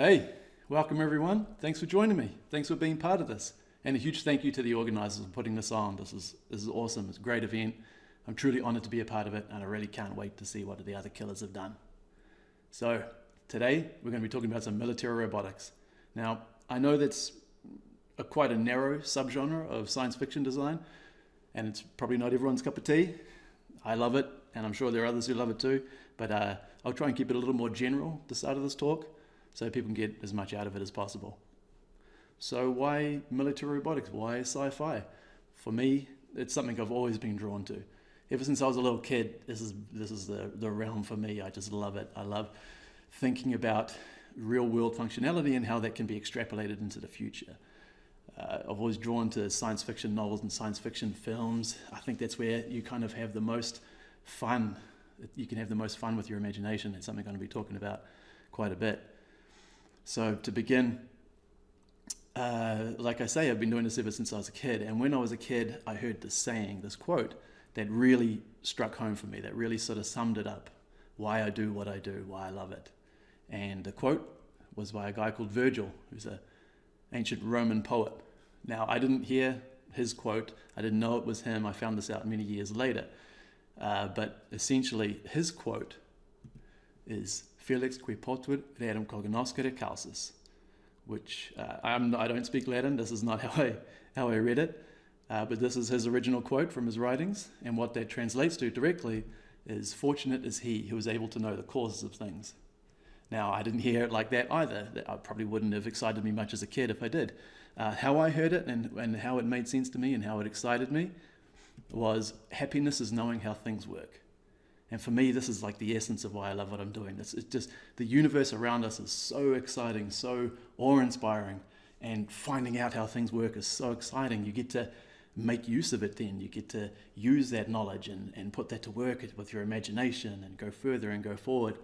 Hey, welcome everyone. Thanks for joining me. Thanks for being part of this. And a huge thank you to the organizers for putting this on. This is awesome. It's a great event. I'm truly honored to be a part of it, and I really can't wait to see what the other killers have done. So today we're going to be talking about some military robotics. Now, I know that's quite a narrow subgenre of science fiction design, and it's probably not everyone's cup of tea. I love it, and I'm sure there are others who love it too, but I'll try and keep it a little more general at the start of this talk so people can get as much out of it as possible. So why military robotics? Why sci-fi? For me, it's something I've always been drawn to. Ever since I was a little kid, this is the realm for me. I just love it. I love thinking about real world functionality and how that can be extrapolated into the future. I've always drawn to science fiction novels and science fiction films. I think that's where you kind of have the most fun. You can have the most fun with your imagination. It's something I'm going to be talking about quite a bit. So to begin, like I say, I've been doing this ever since I was a kid. And when I was a kid, I heard this saying, this quote, that really struck home for me, that really sort of summed it up, why I do what I do, why I love it. And the quote was by a guy called Virgil, who's an ancient Roman poet. Now, I didn't hear his quote. I didn't know it was him. I found this out many years later. But essentially, his quote is, Felix qui potuit rerum cognoscere causis, which I don't speak Latin. This is not how I read it. But this is his original quote from his writings. And what that translates to directly is, fortunate is he who is able to know the causes of things. Now, I didn't hear it like that either. I probably wouldn't have excited me much as a kid if I did. How I heard it and how it made sense to me and how it excited me was, happiness is knowing how things work. And for me, this is like the essence of why I love what I'm doing. It's just the universe around us is so exciting, so awe-inspiring, and finding out how things work is so exciting. You get to make use of it then. You get to use that knowledge and put that to work with your imagination and go further and go forward.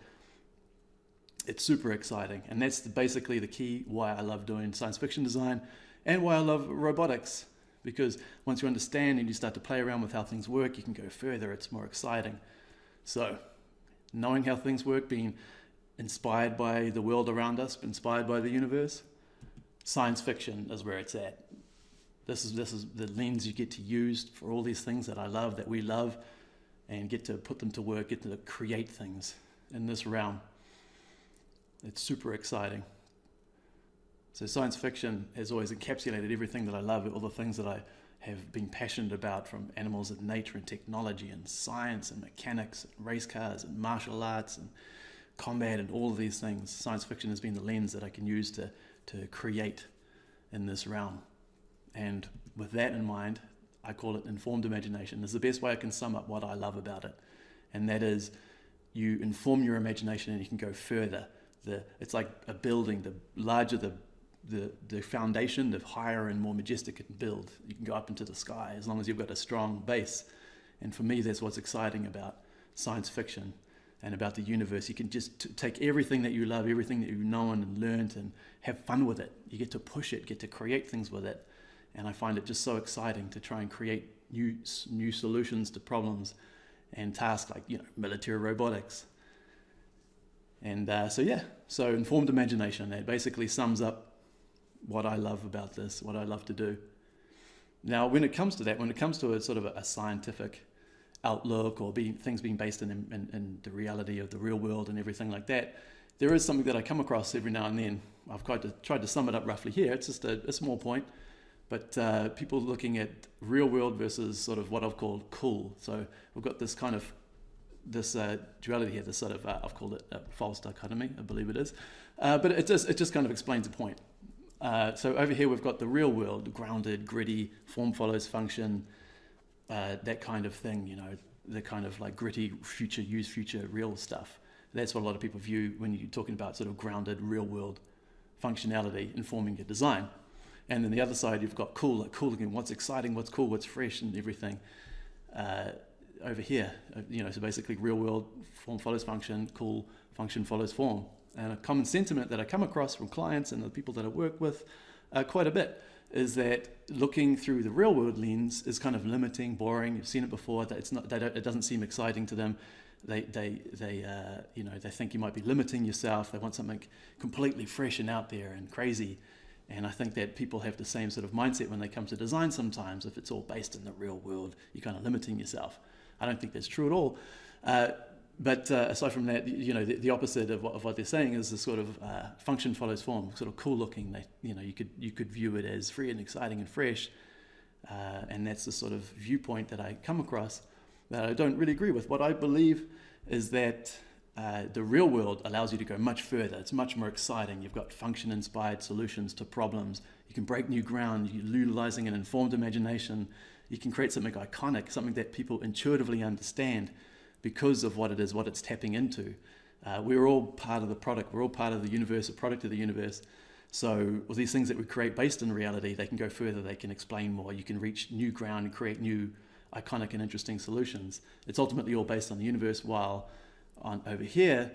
It's super exciting, and that's basically the key why I love doing science fiction design and why I love robotics, because once you understand and you start to play around with how things work, you can go further. It's more exciting. So knowing how things work, being inspired by the world around us, inspired by the universe, science fiction is where it's at. This is the lens you get to use for all these things that I love, that we love, and get to put them to work, get to create things in this realm. It's super exciting. So science fiction has always encapsulated everything that I love, all the things that I have been passionate about, from animals and nature and technology and science and mechanics and race cars and martial arts and combat and all of these things. Science fiction has been the lens that I can use to create in this realm. And with that in mind, I call it informed imagination. It's the best way I can sum up what I love about it. And that is, you inform your imagination and you can go further. It's like a building. The larger the foundation, the higher and more majestic it can build. You can go up into the sky as long as you've got a strong base. And for me, that's what's exciting about science fiction and about the universe. You can just take everything that you love, everything that you've known and learned, and have fun with it. You get to push it, get to create things with it. And I find it just so exciting to try and create new solutions to problems and tasks like, military robotics. And so informed imagination, that basically sums up what I love about this, what I love to do. Now, when it comes to that, when it comes to a sort of a scientific outlook, or things being based in the reality of the real world and everything like that, there is something that I come across every now and then. I've tried to sum it up roughly here. It's just a small point. But people looking at real world versus sort of what I've called cool. So we've got this kind of duality here, this sort of, I've called it a false dichotomy, I believe it is. But it just kind of explains the point. So over here we've got the real world, grounded, gritty, form follows function, that kind of thing, the kind of like gritty future real stuff. That's what a lot of people view when you're talking about sort of grounded real world functionality informing your design. And then the other side, you've got cool, like cool again, what's exciting, what's cool, what's fresh and everything. Over here, so basically real world, form follows function, cool, function follows form. And a common sentiment that I come across from clients and the people that I work with quite a bit is that looking through the real world lens is kind of limiting, boring. You've seen it before, that it doesn't seem exciting to them. they think you might be limiting yourself. They want something completely fresh and out there and crazy. And I think that people have the same sort of mindset when they come to design sometimes. If it's all based in the real world, you're kind of limiting yourself. I don't think that's true at all. But aside from that, the opposite of what they're saying is the sort of function follows form, sort of cool looking. You could view it as free and exciting and fresh, and that's the sort of viewpoint that I come across that I don't really agree with. What I believe is that the real world allows you to go much further. It's much more exciting. You've got function-inspired solutions to problems. You can break new ground. You're utilizing an informed imagination. You can create something iconic, something that people intuitively understand because of what it is, what it's tapping into. We're all part of the product. We're all part of the universe, a product of the universe. So all these things that we create based in reality, they can go further, they can explain more. You can reach new ground and create new iconic and interesting solutions. It's ultimately all based on the universe, while over here,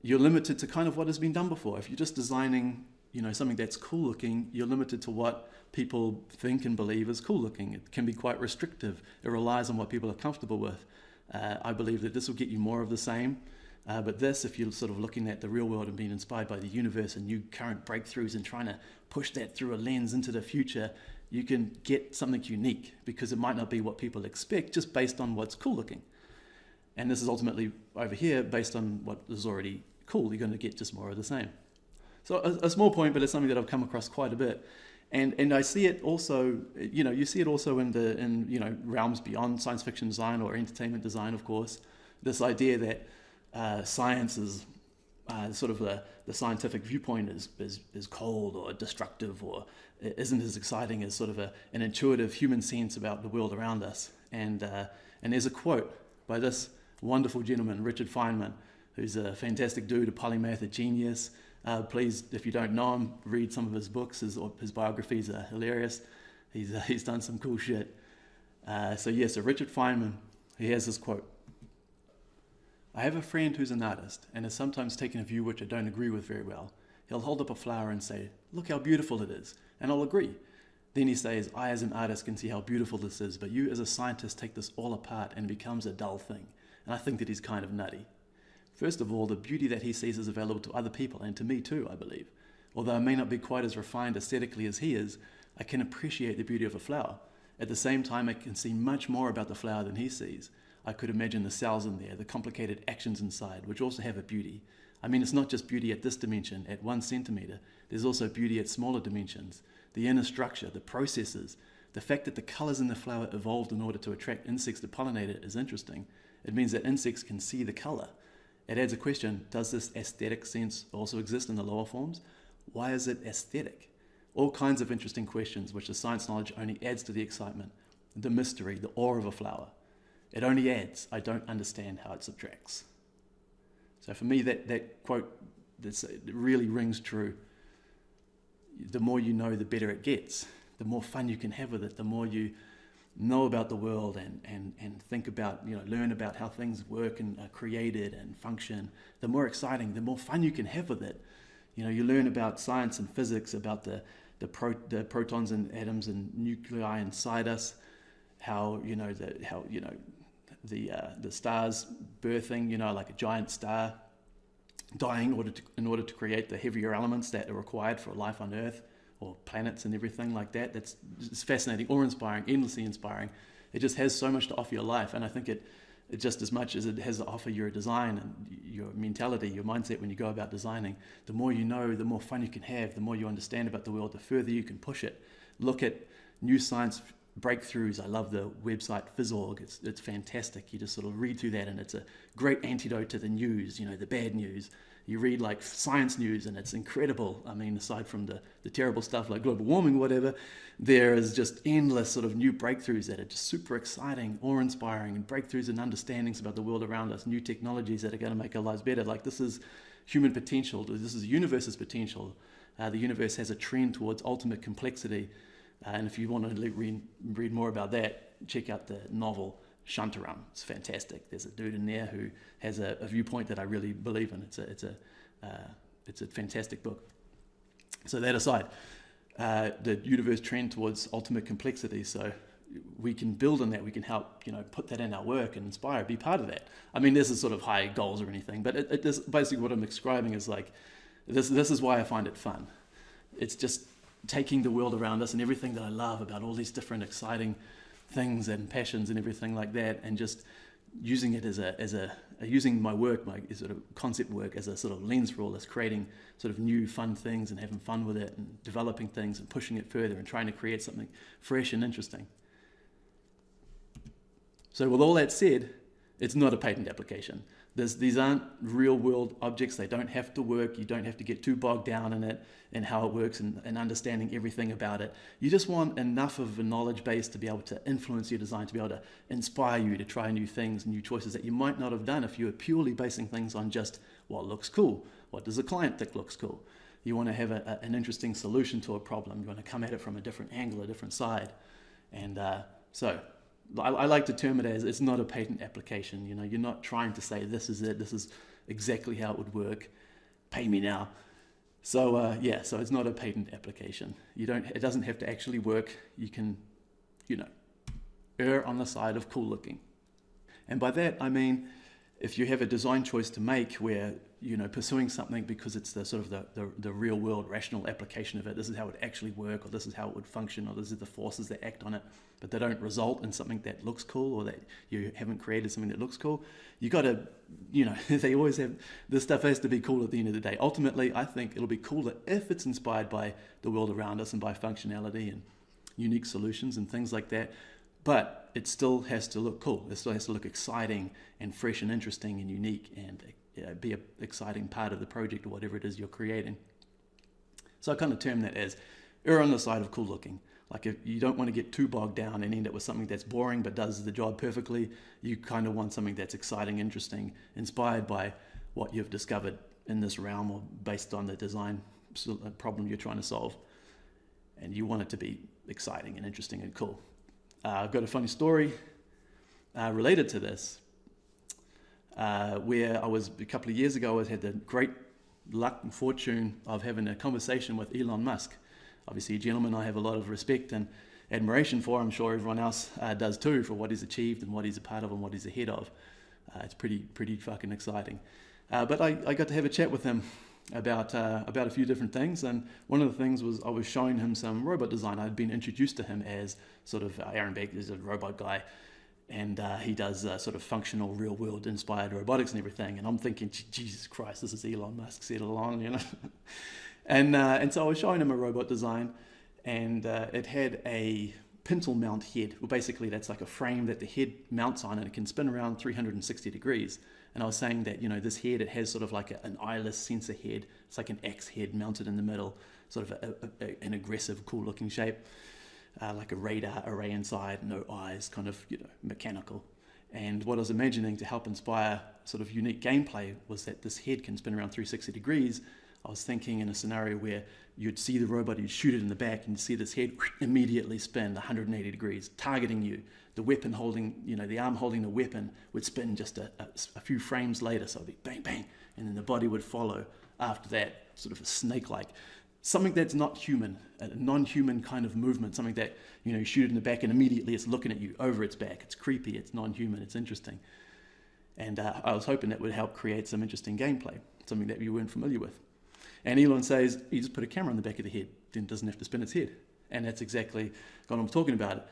you're limited to kind of what has been done before. If you're just designing something that's cool looking, you're limited to what people think and believe is cool looking. It can be quite restrictive. It relies on what people are comfortable with. I believe that this will get you more of the same. But this, if you're sort of looking at the real world and being inspired by the universe and new current breakthroughs and trying to push that through a lens into the future, you can get something unique because it might not be what people expect just based on what's cool looking. And this is ultimately over here based on what is already cool. You're going to get just more of the same. So a small point, but it's something that I've come across quite a bit. And I see it also, you see it also in realms beyond science fiction design or entertainment design, of course. This idea that science is sort of the scientific viewpoint is cold or destructive or isn't as exciting as sort of an intuitive human sense about the world around us. And there's a quote by this wonderful gentleman, Richard Feynman, who's a fantastic dude, a polymath, a genius. Please, if you don't know him, read some of his books. His biographies are hilarious. He's done some cool shit. So Richard Feynman, he has this quote. I have a friend who's an artist and has sometimes taken a view which I don't agree with very well. He'll hold up a flower and say, look how beautiful it is, and I'll agree. Then he says, I as an artist can see how beautiful this is, but you as a scientist take this all apart and it becomes a dull thing. And I think that he's kind of nutty. First of all, the beauty that he sees is available to other people, and to me too, I believe. Although I may not be quite as refined aesthetically as he is, I can appreciate the beauty of a flower. At the same time, I can see much more about the flower than he sees. I could imagine the cells in there, the complicated actions inside, which also have a beauty. I mean, it's not just beauty at this dimension, at 1 centimeter. There's also beauty at smaller dimensions. The inner structure, the processes, the fact that the colors in the flower evolved in order to attract insects to pollinate it is interesting. It means that insects can see the color. It adds a question, does this aesthetic sense also exist in the lower forms? Why is it aesthetic? All kinds of interesting questions which the science knowledge only adds to the excitement, the mystery, the awe of a flower. It only adds. I don't understand how it subtracts. So for me, that quote it really rings true. The more you know, the better it gets. The more fun you can have with it, the more you know about the world and think about, learn about how things work and are created and function, the more exciting, the more fun you can have with it. You learn about science and physics, about the protons and atoms and nuclei inside us, how the stars birthing, like a giant star dying in order to create the heavier elements that are required for life on Earth, or planets and everything like that. It's fascinating, awe-inspiring, endlessly inspiring. It just has so much to offer your life, and I think it just as much as it has to offer your design and your mentality, your mindset when you go about designing. The more you know, the more fun you can have, the more you understand about the world, the further you can push it. Look at new science breakthroughs. I love the website Phys.org. It's fantastic. You just sort of read through that, and it's a great antidote to the news, the bad news. You read like science news and it's incredible. I mean, aside from the terrible stuff like global warming or whatever, there is just endless sort of new breakthroughs that are just super exciting, awe-inspiring, and breakthroughs and understandings about the world around us, new technologies that are going to make our lives better. Like, this is human potential. This is the universe's potential. The universe has a trend towards ultimate complexity. And if you want to read more about that, check out the novel Shantaram. It's fantastic. There's a dude in there who has a viewpoint that I really believe in. It's a fantastic book. So that aside, the universe trend towards ultimate complexity. So we can build on that. We can help, put that in our work and inspire, be part of that. I mean, this is sort of high goals or anything, but it is basically what I'm describing is like, this is why I find it fun. It's just taking the world around us and everything that I love about all these different exciting things and passions and everything like that, and just using it using my work, my sort of concept work, as a sort of lens for all this, creating sort of new fun things and having fun with it and developing things and pushing it further and trying to create something fresh and interesting. So with all that said, it's not a patent application. These aren't real world objects. They don't have to work. You don't have to get too bogged down in it and how it works and understanding everything about it. You just want enough of a knowledge base to be able to influence your design, to be able to inspire you to try new things, new choices that you might not have done if you were purely basing things on just what looks cool. What does the client think looks cool? You want to have an interesting solution to a problem. You want to come at it from a different angle, a different side. And so I like to term it as, it's not a patent application. You're not trying to say this is it, this is exactly how it would work, pay me now. So so it's not a patent application. It doesn't have to actually work. You can, err on the side of cool looking. And by that I mean, if you have a design choice to make where pursuing something because it's the sort of the real world rational application of it, this is how it would actually work, or this is how it would function, or this is the forces that act on it, but they don't result in something that looks cool, or that you haven't created something that looks cool. You got to, they always have, this stuff has to be cool at the end of the day. Ultimately, I think it'll be cooler if it's inspired by the world around us and by functionality and unique solutions and things like that. But it still has to look cool. It still has to look exciting and fresh and interesting and unique, and be an exciting part of the project or whatever it is you're creating. So I kind of term that as err on the side of cool looking. Like, if you don't want to get too bogged down and end up with something that's boring but does the job perfectly, you kind of want something that's exciting, interesting, inspired by what you've discovered in this realm or based on the design problem you're trying to solve. And you want it to be exciting and interesting and cool. I've got a funny story related to this, where I was, a couple of years ago, I had the great luck and fortune of having a conversation with Elon Musk. Obviously a gentleman I have a lot of respect and admiration for. I'm sure everyone else does too, for what he's achieved and what he's a part of and what he's ahead of. It's pretty fucking exciting. But I got to have a chat with him about a few different things, and one of the things was I was showing him some robot design. I'd been introduced to him as sort of Aaron Beck is a robot guy, and he does sort of functional, real-world inspired robotics and everything. And I'm thinking, Jesus Christ, this is Elon Musk, settle along, And so I was showing him a robot design, and it had a pintle mount head. Well, basically that's like a frame that the head mounts on, and it can spin around 360 degrees. And I was saying that, this head, it has sort of like an eyeless sensor head. It's like an X head mounted in the middle, sort of an aggressive, cool-looking shape, like a radar array inside, no eyes, kind of, mechanical. And what I was imagining to help inspire sort of unique gameplay was that this head can spin around 360 degrees. I was thinking in a scenario where you'd see the robot, you'd shoot it in the back, and you'd see this head immediately spin 180 degrees, targeting you. The weapon holding, the arm holding the weapon would spin just a few frames later, so it'd be bang, bang, and then the body would follow after that, sort of a snake-like. Something that's not human, a non-human kind of movement, something that, you shoot it in the back and immediately it's looking at you over its back. It's creepy, it's non-human, it's interesting. And I was hoping that would help create some interesting gameplay, something that you weren't familiar with. And Elon says, you just put a camera on the back of the head, then it doesn't have to spin its head. And that's exactly what I'm talking about.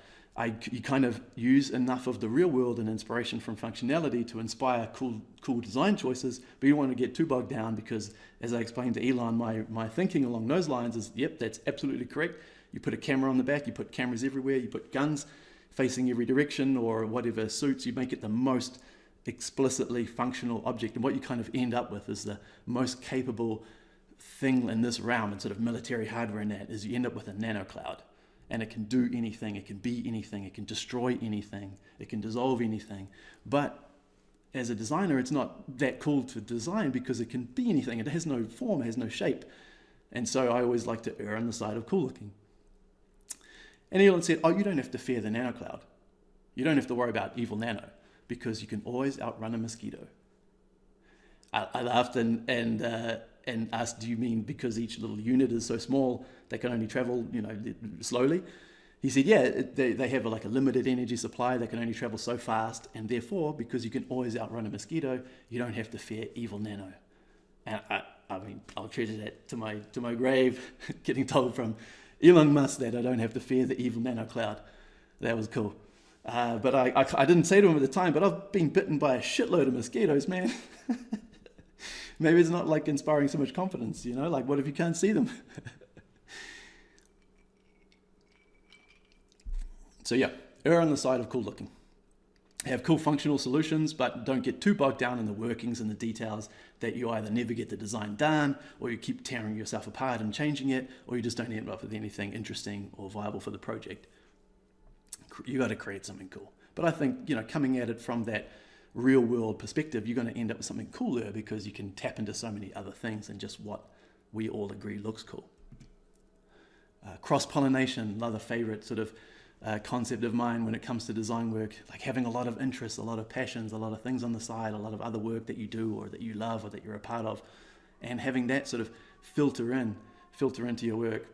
You kind of use enough of the real world and inspiration from functionality to inspire cool design choices, but you don't want to get too bogged down, because as I explained to Elon, my thinking along those lines is, yep, that's absolutely correct. You put a camera on the back, you put cameras everywhere, you put guns facing every direction or whatever suits, you make it the most explicitly functional object. And what you kind of end up with is the most capable thing in this realm, and sort of military hardware in that, is you end up with a nanocloud. And it can do anything, it can be anything, it can destroy anything, it can dissolve anything. But as a designer, it's not that cool to design because it can be anything. It has no form, it has no shape. And so I always like to err on the side of cool looking. And Elon said, you don't have to fear the nanocloud. You don't have to worry about evil nano, because you can always outrun a mosquito. I laughed and asked, do you mean because each little unit is so small they can only travel, slowly? he said, yeah, they have like a limited energy supply. They can only travel so fast. And therefore, because you can always outrun a mosquito, you don't have to fear evil nano. And I mean, I'll treasure that to my grave, getting told from Elon Musk that I don't have to fear the evil nano cloud. That was cool. But I didn't say to him at the time, but I've been bitten by a shitload of mosquitoes, man. Maybe it's not like inspiring so much confidence, you know, like what if you can't see them? So yeah, err on the side of cool looking. Have cool functional solutions, but don't get too bogged down in the workings and the details that you either never get the design done, or you keep tearing yourself apart and changing it, or you just don't end up with anything interesting or viable for the project. You got to create something cool. But I think, you know, coming at it from that real world perspective, you're going to end up with something cooler because you can tap into so many other things than just what we all agree looks cool. Cross-pollination, another favorite sort of concept of mine when it comes to design work, like having a lot of interests, a lot of passions, a lot of things on the side, a lot of other work that you do or that you love or that you're a part of, and having that sort of filter into your work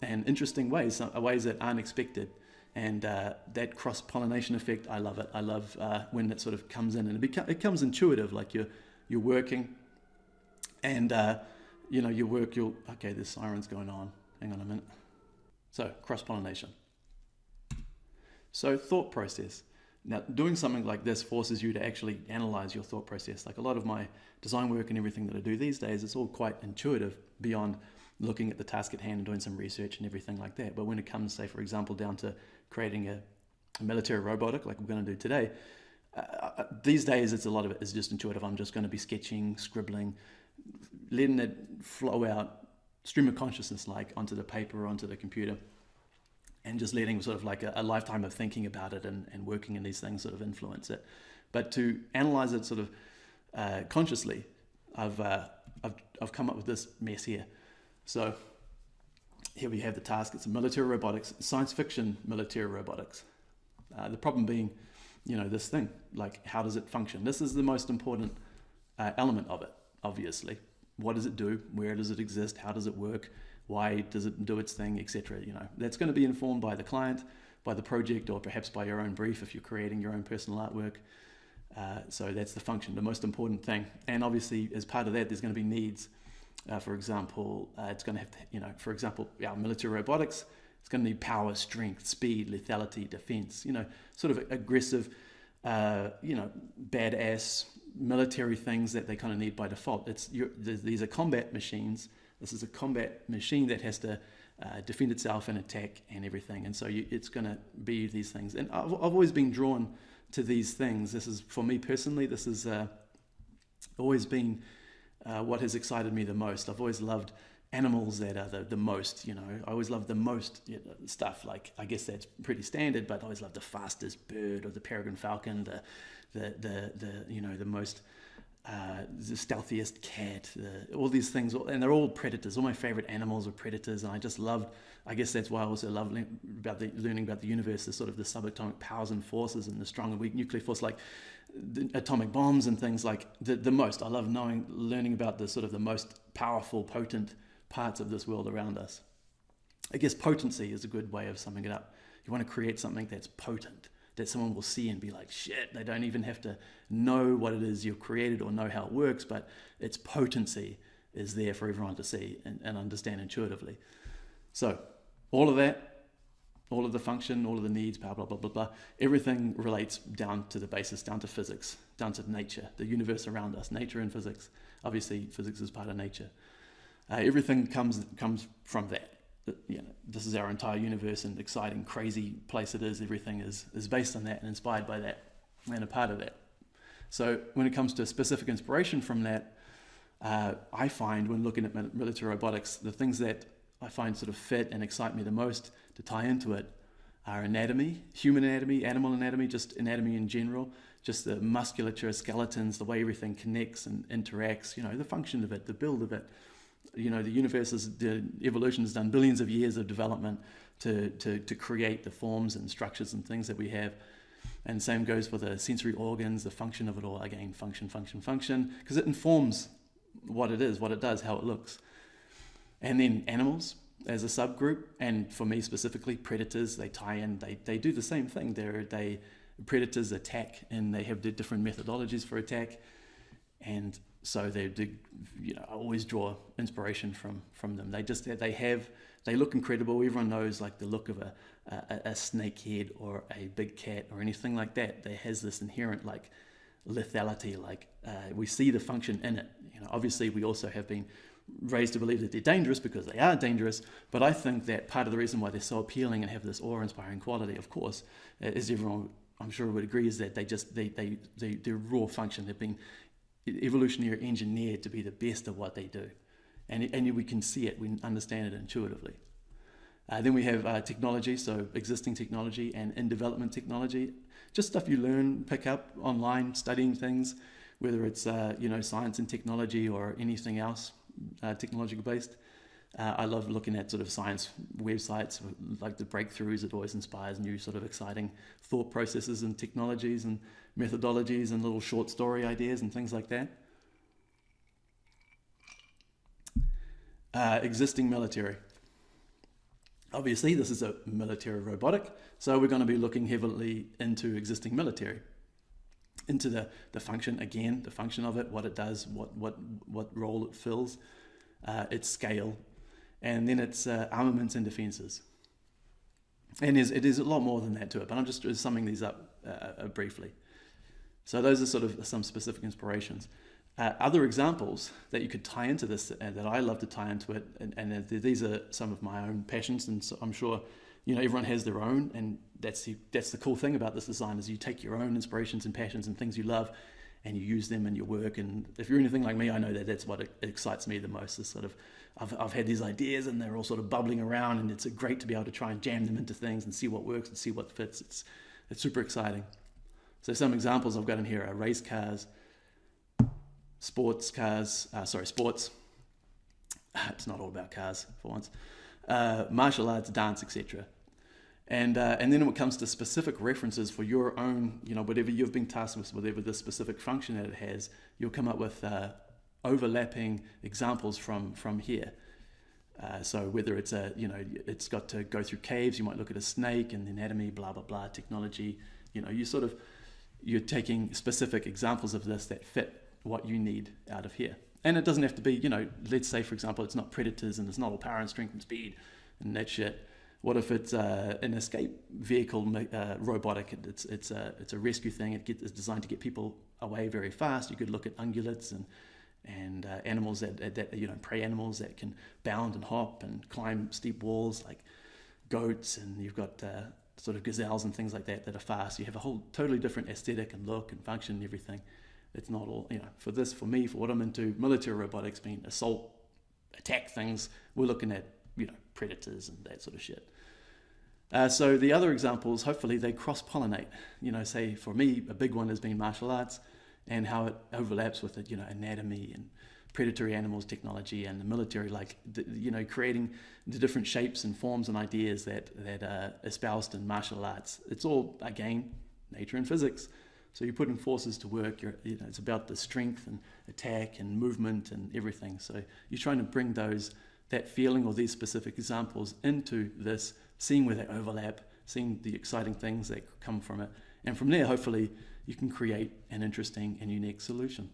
in interesting ways, ways that aren't expected. And that cross-pollination effect, I love it. I love when it sort of comes in and it becomes intuitive, like you're working and you know, your work, okay, this siren's going on, hang on a minute. So cross-pollination. So thought process. Now, doing something like this forces you to actually analyze your thought process. Like a lot of my design work and everything that I do these days, it's all quite intuitive beyond looking at the task at hand and doing some research and everything like that. But when it comes, say, for example, down to creating a military robotic like we're going to do today, these days a lot of it is just intuitive. I'm just going to be sketching, scribbling, letting it flow out, stream of consciousness like onto the paper or onto the computer, and just letting sort of like a lifetime of thinking about it and working in these things sort of influence it. But to analyze it sort of consciously, I've come up with this mess here. So here we have the task. It's a military robotics, science fiction military robotics. The problem being, you know, this thing, like how does it function? This is the most important element of it, obviously. What does it do? Where does it exist? How does it work? Why does it do its thing, etc. You know, that's going to be informed by the client, by the project, or perhaps by your own brief if you're creating your own personal artwork. So that's the function, the most important thing. And obviously, as part of that, there's going to be needs. For example, it's going to have to, you know, for example, our military robotics, it's going to need power, strength, speed, lethality, defense, you know, sort of aggressive, you know, badass military things that they kind of need by default. These are combat machines. This is a combat machine that has to defend itself and attack and everything. And so it's going to be these things. And I've always been drawn to these things. This is, for me personally, this has always been what has excited me the most. I've always loved animals that are the most, you know. I always loved the most, you know, stuff. Like, I guess that's pretty standard, but I always loved the fastest bird or the peregrine falcon, the you know, the most the stealthiest cat, all these things, and they're all predators. All my favorite animals are predators, and I just loved, I guess that's why I also love learning about the universe, the sort of the subatomic powers and forces and the strong and weak nuclear force, like the atomic bombs and things like the most. I love learning about the sort of the most powerful, potent parts of this world around us. I guess potency is a good way of summing it up. You want to create something that's potent, that someone will see and be like, shit, they don't even have to know what it is you've created or know how it works, but its potency is there for everyone to see and understand intuitively. So all of that, all of the function, all of the needs, blah, blah, blah, blah, blah, everything relates down to the basis, down to physics, down to nature, the universe around us, nature and physics. Obviously, physics is part of nature. Everything comes from that. You know, this is our entire universe, and exciting, crazy place it is. Everything is based on that and inspired by that and a part of that. So when it comes to specific inspiration from that, I find when looking at military robotics, the things that I find sort of fit and excite me the most to tie into it are anatomy, human anatomy, animal anatomy, just anatomy in general, just the musculature, skeletons, the way everything connects and interacts, you know, the function of it, the build of it. You know, the evolution has done billions of years of development to create the forms and structures and things that we have. And same goes for the sensory organs, the function of it all. Again, function, because it informs what it is, what it does, how it looks. And then animals, as a subgroup, and for me specifically, predators, they tie in, they do the same thing. Predators attack, and they have different methodologies for attack, and so they I always draw inspiration from them. They look incredible. Everyone knows like the look of a snake head or a big cat or anything like that. There has this inherent like lethality, like we see the function in it. Obviously we also have been raised to believe that they're dangerous because they are dangerous, but I think that part of the reason why they're so appealing and have this awe-inspiring quality, of course, as everyone I'm sure would agree, is that their raw function. They've been evolutionary engineered to be the best of what they do, and we can see it, we understand it intuitively. Then we have technology, so existing technology and in development technology, just stuff you learn, pick up online, studying things, whether it's science and technology or anything else technological based. I love looking at sort of science websites, like the breakthroughs. It always inspires new sort of exciting thought processes and technologies and methodologies and little short story ideas and things like that. Existing military. Obviously, this is a military robotic, so we're going to be looking heavily into existing military, into the function, again, the function of it, what it does, what role it fills, its scale, and then its armaments and defenses. And it is a lot more than that to it, but I'm just summing these up briefly. So those are sort of some specific inspirations. Other examples that you could tie into this, that I love to tie into it, and these are some of my own passions, and so I'm sure everyone has their own, and that's the cool thing about this design, is you take your own inspirations and passions and things you love, and you use them in your work. And if you're anything like me, I know that that's what excites me the most. Is sort of I've had these ideas and they're all sort of bubbling around, and it's great to be able to try and jam them into things and see what works and see what fits. It's super exciting. So some examples I've got in here are race cars, sports. It's not all about cars for once. Martial arts, dance, etc. And then when it comes to specific references for your own, whatever you've been tasked with, whatever the specific function that it has, you'll come up with overlapping examples from here. So whether it's it's got to go through caves, you might look at a snake and the anatomy, blah blah blah, technology. You're taking specific examples of this that fit what you need out of here. And it doesn't have to be, let's say for example, it's not predators and it's not all power and strength and speed and that shit. What if it's an escape vehicle robotic? It's a rescue thing. It's designed to get people away very fast. You could look at ungulates and animals that prey animals that can bound and hop and climb steep walls, like goats, and you've got sort of gazelles and things like that are fast. You have a whole totally different aesthetic and look and function and everything. It's not all, for me, for what I'm into, military robotics being assault, attack things, we're looking at, predators and that sort of shit. So the other examples, hopefully they cross-pollinate. Say for me, a big one has been martial arts and how it overlaps with it, anatomy and predatory animals technology and the military, creating the different shapes and forms and ideas that are espoused in martial arts. It's all, again, nature and physics. So you put in forces to work. It's about the strength and attack and movement and everything. So you're trying to bring that feeling or these specific examples into this, seeing where they overlap, seeing the exciting things that come from it. And from there, hopefully, you can create an interesting and unique solution.